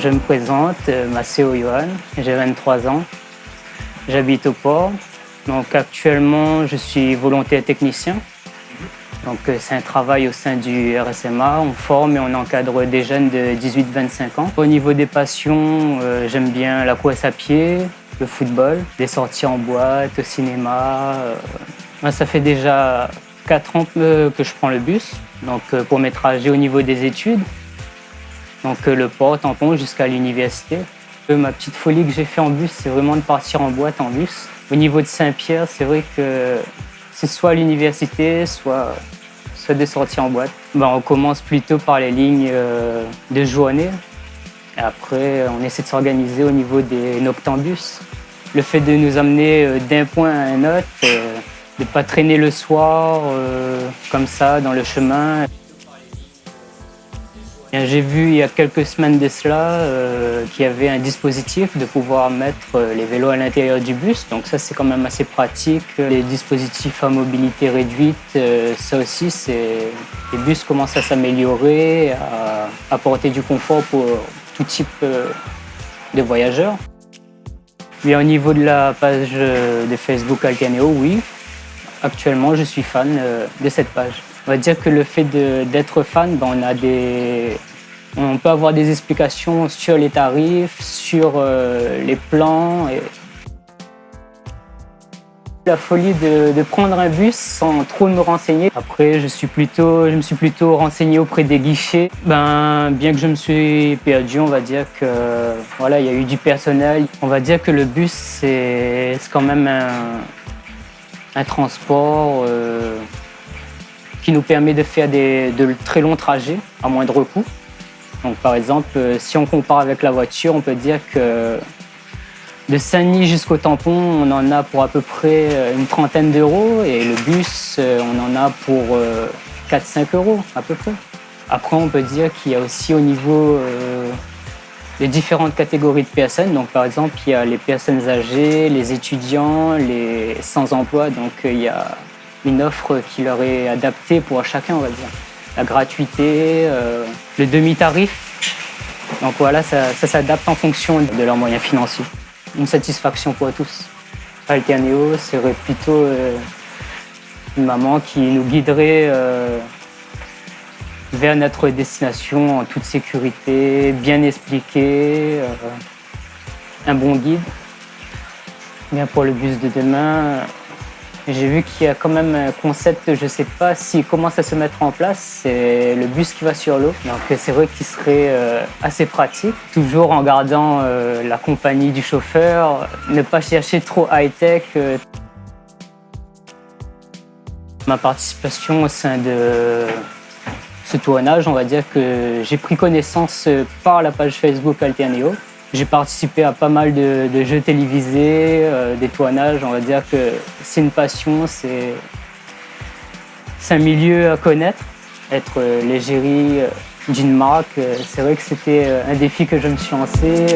je me présente, Maceo Johan, j'ai 23 ans, j'habite au port. Donc actuellement, je suis volontaire technicien. Donc c'est un travail au sein du RSMA, on forme et on encadre des jeunes de 18-25 ans. Au niveau des passions, j'aime bien la course à pied, le football, les sorties en boîte, au cinéma. Moi, ça fait déjà 4 ans que je prends le bus, donc pour mes trajets au niveau des études. Donc le port, Tampon jusqu'à l'université. Ma petite folie que j'ai fait en bus, c'est vraiment de partir en boîte en bus. Au niveau de Saint-Pierre, c'est vrai que c'est soit à l'université, soit des sorties en boîte. On commence plutôt par les lignes de journée. Et après, on essaie de s'organiser au niveau des noctambus. Le fait de nous amener d'un point à un autre, de ne pas traîner le soir comme ça dans le chemin. J'ai vu il y a quelques semaines de cela qu'il y avait un dispositif de pouvoir mettre les vélos à l'intérieur du bus. Donc ça, c'est quand même assez pratique. Les dispositifs à mobilité réduite, ça aussi, les bus commencent à s'améliorer, à apporter du confort pour tout type de voyageurs. Puis au niveau de la page de Facebook Alternéo, oui, actuellement, je suis fan de cette page. On va dire que le fait d'être fan, on peut avoir des explications sur les tarifs, sur les plans. Et la folie de prendre un bus sans trop me renseigner. Après, je me suis plutôt renseigné auprès des guichets. Bien que je me suis perdu, on va dire que voilà, il y a eu du personnel. On va dire que le bus, c'est quand même un transport qui nous permet de faire de très longs trajets à moindre coût. Donc, par exemple, si on compare avec la voiture, on peut dire que de Saint-Denis jusqu'au Tampon, on en a pour à peu près une trentaine d'euros et le bus, on en a pour 4-5 euros à peu près. Après, on peut dire qu'il y a aussi au niveau des différentes catégories de personnes. Donc, par exemple, il y a les personnes âgées, les étudiants, les sans-emploi. Donc, il y a une offre qui leur est adaptée pour chacun, on va dire. La gratuité, le demi-tarif. Donc voilà, ça s'adapte en fonction de leurs moyens financiers. Une satisfaction pour tous. Alternéo serait plutôt une maman qui nous guiderait vers notre destination en toute sécurité, bien expliqué, un bon guide. Bien pour le bus de demain, j'ai vu qu'il y a quand même un concept, je ne sais pas s'il commence à se mettre en place, c'est le bus qui va sur l'eau. Donc c'est vrai qu'il serait assez pratique, toujours en gardant la compagnie du chauffeur, ne pas chercher trop high-tech. Ma participation au sein de ce tournage, on va dire que j'ai pris connaissance par la page Facebook Alternéo. J'ai participé à pas mal de jeux télévisés, des tournages. On va dire que c'est une passion, c'est un milieu à connaître. Être l'égérie d'une marque, c'est vrai que c'était un défi que je me suis lancé.